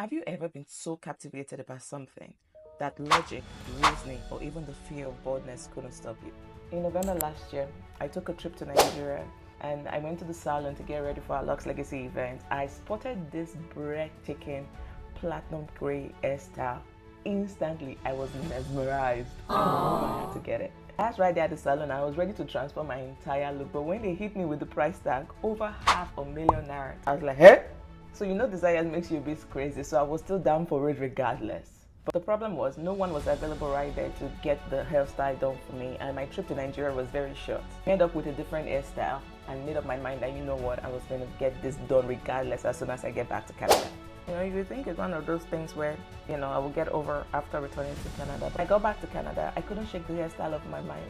Have you ever been so captivated about something that logic, reasoning, or even the fear of boldness couldn't stop you? In November last year, I took a trip to Nigeria and I went to the salon to get ready for our Lux Legacy event. I spotted this breathtaking platinum gray hairstyle. Instantly, I was mesmerized. I had to get it. That's right there at the salon. I was ready to transform my entire look, but when they hit me with the price tag, over ₦500,000, I was like, hey? So you know desire makes you a bit crazy, so I was still down for it regardless. But the problem was no one was available right there to get the hairstyle done for me, and my trip to Nigeria was very short. I ended up with a different hairstyle and made up my mind that you know what, I was going to get this done regardless as soon as I get back to Canada. You know, you think it's one of those things where, you know, I will get over after returning to Canada. But I got back to Canada, I couldn't shake the hairstyle off my mind.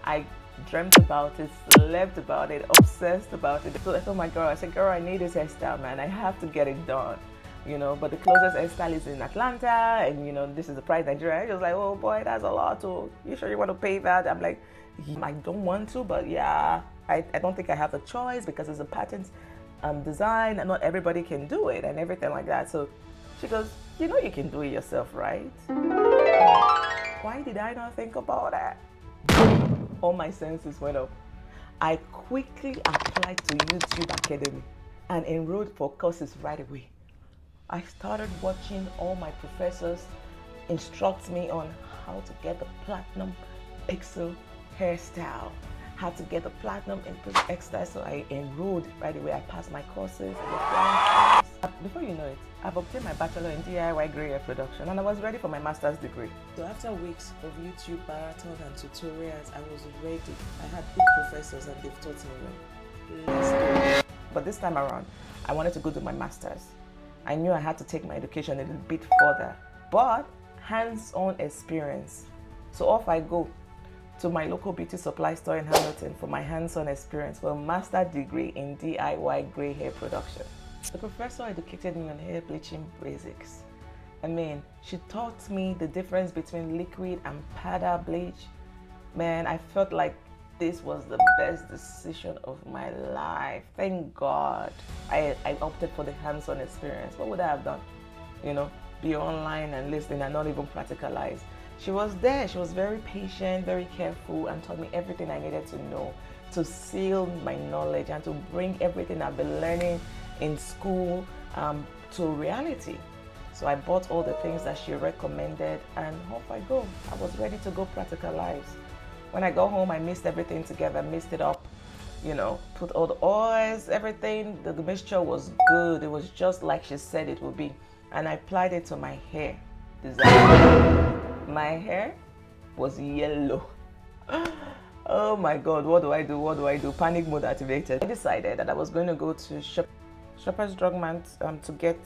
I dreamt about it, slept about it, obsessed about it. So I told my girl, I said, girl, I need this hairstyle, man. I have to get it done. You know, but the closest hairstyle is in Atlanta, and you know, this is the price Nigeria. I was like, oh boy, that's a lot too. You sure you want to pay that? I'm like, I don't want to, but yeah, I don't think I have a choice because it's a patent design and not everybody can do it and everything like that. So she goes, you know you can do it yourself, right? Why did I not think about that? All my senses went up. I quickly applied to YouTube Academy and enrolled for courses right away. I started watching all my professors instruct me on how to get the platinum pixel hairstyle, how to get the platinum hairstyle. So I enrolled right away. I passed my courses. Before you know it, I've obtained my Bachelor in DIY gray hair production and I was ready for my master's degree. So after weeks of YouTube marathon and tutorials, I was ready. I had good professors and they've taught me well. Let's go. But this time around, I wanted to go do my master's. I knew I had to take my education a little bit further, but hands-on experience. So off I go to my local beauty supply store in Hamilton for my hands-on experience for a master's degree in DIY gray hair production. The professor educated me on hair bleaching basics. I mean, she taught me the difference between liquid and powder bleach. Man, I felt like this was the best decision of my life. Thank God I opted for the hands-on experience. What would I have done? You know, be online and listen and not even practicalize. She was there. She was very patient, very careful, and taught me everything I needed to know to seal my knowledge and to bring everything I've been learning in school to reality. So I bought all the things that she recommended and off I go. I was ready to go practicalize. When I got home, I mixed everything together, mixed it up, you know, put all the oils, everything. The mixture was good. It was just like she said it would be. And I applied it to my hair. My hair was yellow. Oh my God, what do I do? What do I do? Panic mode activated. I decided that I was going to go to Shoppers Drug Mart to get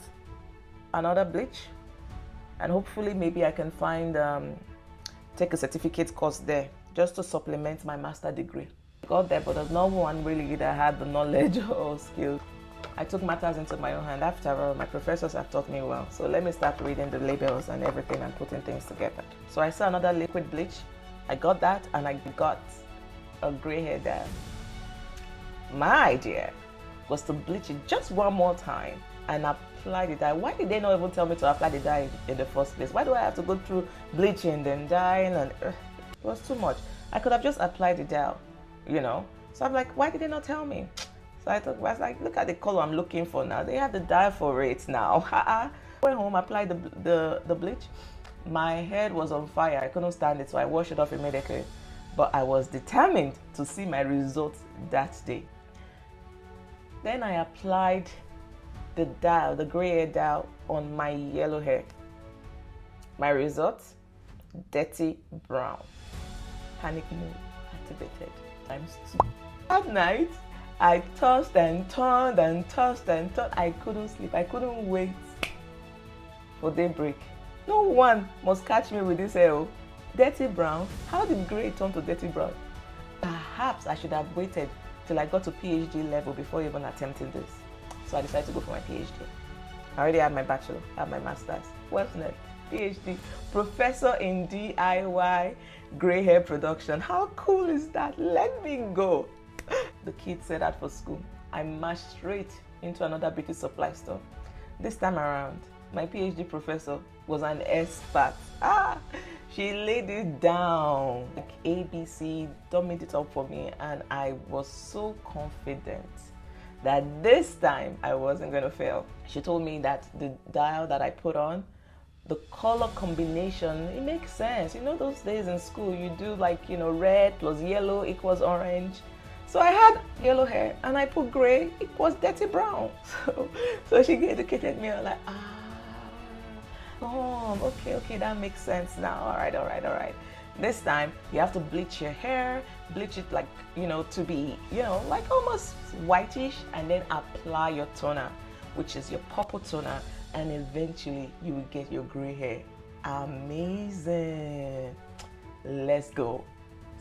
another bleach. And hopefully maybe I can find, take a certificate course there, just to supplement my master's degree. I got there, but there's no one really that had the knowledge or skills. I took matters into my own hand. After all, my professors have taught me well. So let me start reading the labels and everything and putting things together. So I saw another liquid bleach. I got that and I got a gray hair dye. My idea was to bleach it just one more time and apply the dye. Why did they not even tell me to apply the dye in the first place? Why do I have to go through bleaching, then dyeing, and it was too much. I could have just applied the dye, you know. So I'm like, why did they not tell me? So I was like, look at the color I'm looking for now. They have the dye for it now. Went home, applied the bleach. My head was on fire. I couldn't stand it, so I washed it off immediately. But I was determined to see my results that day. Then I applied the dye, the gray hair dye, on my yellow hair. My results, dirty brown. Panic mode activated ×2. At night, I tossed and turned and tossed and turned. I couldn't sleep. I couldn't wait for daybreak. No one must catch me with this hair. Dirty brown? How did gray turn to dirty brown? Perhaps I should have waited till I got to PhD level before even attempting this. So I decided to go for my PhD. I already had my bachelor, I had my master's. What's next? PhD, professor in DIY gray hair production. How cool is that? Let me go. The kids set out for school. I marched straight into another beauty supply store. This time around, my PhD professor, was an expert. She laid it down like ABC, dummied it up for me, and I was so confident that this time I wasn't gonna fail. She told me that the dial that I put on, the color combination, it makes sense. You know, those days in school, you do like, you know, red plus yellow equals orange. So I had yellow hair and I put gray equals dirty brown. So she educated me. I'm like, okay, that makes sense now. All right. This time you have to bleach your hair, bleach it like, you know, to be, you know, like almost whitish, and then apply your toner, which is your purple toner, and eventually you will get your gray hair. Amazing. Let's go.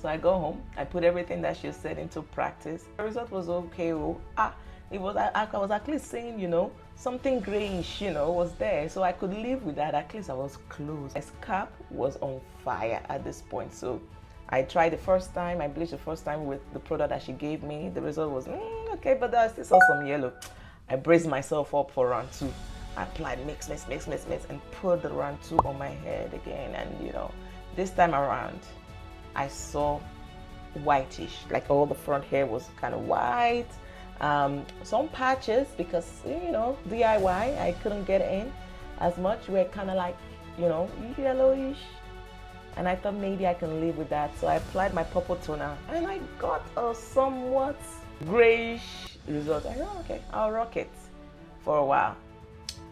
So I go home, I put everything that she said into practice. The result was okay. I was at least saying, you know, something grayish, you know, was there. So I could live with that. At least I was close. My scalp was on fire at this point. So I tried the first time, I bleached the first time with the product that she gave me. The result was, okay, but I still saw some yellow. I braced myself up for round 2. I applied mix, and put the round 2 on my head again. And, you know, this time around, I saw whitish, like all the front hair was kind of white. Some patches, because, you know, DIY, I couldn't get in as much, were kind of like, you know, yellowish. And I thought maybe I can live with that. So I applied my purple toner and I got a somewhat grayish result. I thought, okay, I'll rock it for a while.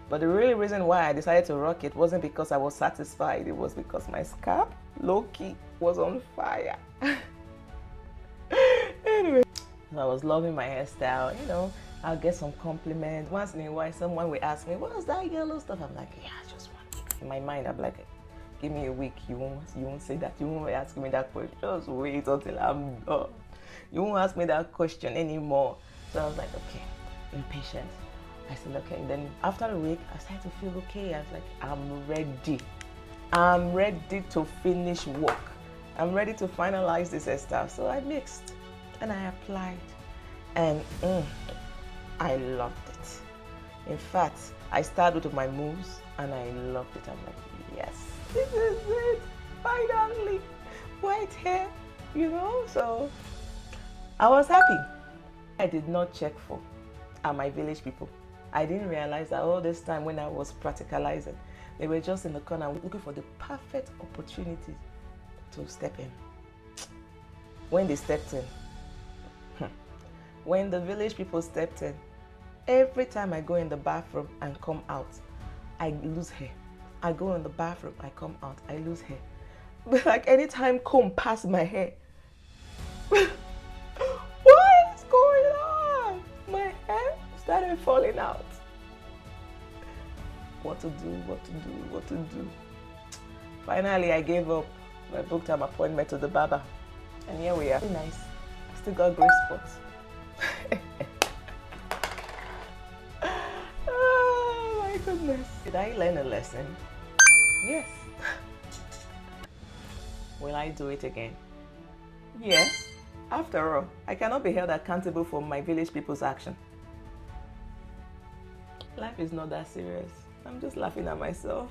But the real reason why I decided to rock it wasn't because I was satisfied. It was because my scalp, low-key, was on fire. Anyway, so I was loving my hairstyle. You know, I'll get some compliments. Once in a while, someone will ask me, what's that yellow stuff? I'm like, yeah, just 1 week. In my mind, I'm like, give me a week. You won't say that. You won't ask me that question. Just wait until I'm done. You won't ask me that question anymore. So I was like, okay, impatient. I said, okay. And then after a week, I started to feel okay. I was like, I'm ready. I'm ready to finish work. I'm ready to finalize this hairstyle. So I mixed and I applied, and I loved it. In fact, I started with my moves and I loved it. I'm like, yes, this is it. Finally, white hair, you know. So I was happy. I did not check for my village people. I didn't realize that all this time when I was practicalizing, they were just in the corner looking for the perfect opportunity to step in. When they stepped in, when the village people stepped in, every time I go in the bathroom and come out, I lose hair. I go in the bathroom, I come out, I lose hair. But like anytime comb past my hair, what is going on? My hair started falling out. What to do? Finally, I gave up. I booked an appointment to the barber. And here we are. Nice. I still got gray spots. Oh my goodness. Did I learn a lesson? Yes. Will I do it again? Yes. After all, I cannot be held accountable for my village people's action. Life is not that serious. I'm just laughing at myself.